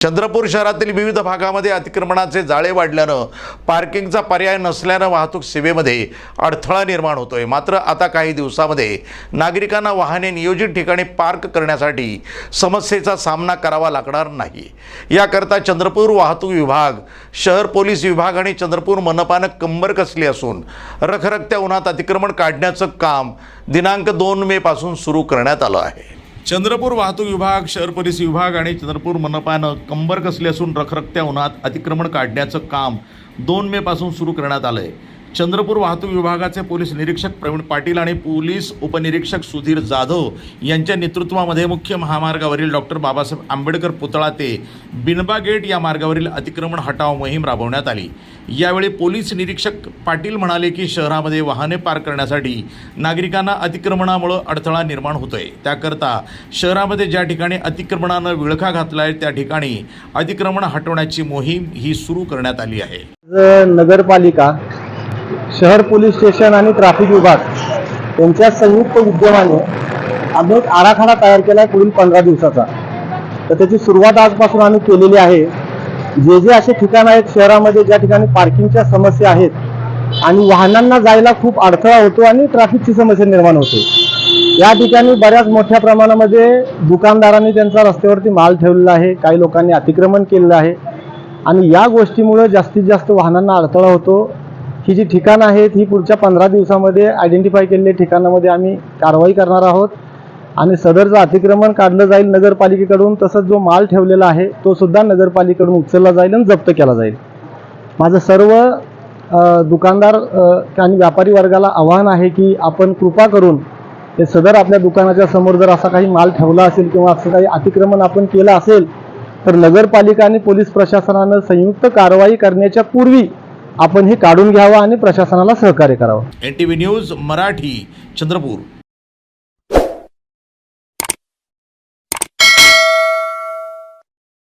चंद्रपूर शहरातील विविध भागामध्ये अतिक्रमणाचे जाळे वाढल्यानं पार्किंगचा पर्याय नसल्यानं वाहतूक सेवेमध्ये अडथळा निर्माण होतोय। मात्र आता काही दिवसांमध्ये नागरिकांना वाहने नियोजित ठिकाणी पार्क करण्यासाठी समस्येचा सामना करावा लागणार नाही। याकरता चंद्रपूर वाहतूक विभाग, शहर पोलीस विभाग आणि चंद्रपूर मनपानं कंबर कसली असून रखरखत्या उन्हात अतिक्रमण काढण्याचं काम दिनांक 2 मे पासून सुरू करण्यात आलं आहे। चंद्रपूर वाहतूक विभाग, शहर पोलीस विभाग आणि चंद्रपूर मनपानं कंबर कसली असून रखरखत्या उन्हात अतिक्रमण काढण्याचं काम 2 मे पासून सुरू करण्यात आलं आहे। चंद्रपूर वाहतूक विभागाचे पोलीस निरीक्षक प्रवीण पाटील आणि पोलीस उपनिरीक्षक सुधीर जाधव यांच्या नेतृत्वामध्ये मुख्य महामार्गावरील डॉक्टर बाबासाहेब आंबेडकर पुतळा ते बिनबा गेट या मार्गावरील अतिक्रमण हटाव मोहीम राबवण्यात आली। यावेळी पोलीस निरीक्षक पाटील म्हणाले की शहरामध्ये वाहने पार्क करण्यासाठी नागरिकांना अतिक्रमणामुळे अडथळा निर्माण होतोय। त्याकरता शहरामध्ये ज्या ठिकाणी अतिक्रमणानं विळखा घातला आहे त्या ठिकाणी अतिक्रमण हटवण्याची मोहीम ही सुरू करण्यात आली आहे। नगरपालिका, शहर पोलीस स्टेशन आणि ट्रॅफिक विभाग यांच्या संयुक्त विद्यमाने आम्ही एक आराखडा तयार केला आहे पुढील 15 दिवसाचा। तर त्याची सुरुवात आजपासून आम्ही केलेली आहे। जे जे असे ठिकाण आहेत शहरामध्ये ज्या ठिकाणी पार्किंगच्या समस्या आहेत आणि वाहनांना जायला खूप अडथळा होतो आणि ट्रॅफिकची समस्या निर्माण होते, या ठिकाणी बऱ्याच मोठ्या प्रमाणामध्ये दुकानदारांनी त्यांचा रस्त्यावरती माल ठेवलेला आहे, काही लोकांनी अतिक्रमण केलेलं आहे आणि या गोष्टीमुळे जास्तीत जास्त वाहनांना अडथळा होतो। ही जी ठिकाणं आहेत ही पुढच्या 15 दिवसामध्ये आयडेंटिफाय केलेल्या ठिकाणामध्ये आम्ही कारवाई करणार आहोत आणि सदरचं अतिक्रमण काढलं जाईल नगरपालिकेकडून। तसंच जो माल ठेवलेला आहे तो सुद्धा नगरपालिकेकडून उचलला जाईल आणि जप्त केला जाईल। माझं सर्व दुकानदार आणि व्यापारी वर्गाला आव्हान आहे की आपण कृपा करून ते सदर आपल्या दुकानाच्या समोर जर असा काही माल ठेवला असेल किंवा असं काही अतिक्रमण आपण केलं असेल तर नगरपालिका आणि पोलीस प्रशासनानं संयुक्त कारवाई करण्याच्या पूर्वी आपण हे काढून घ्यावं आणि प्रशासनाला सहकार्य करावं। NTV news Marathi, Chandrapur.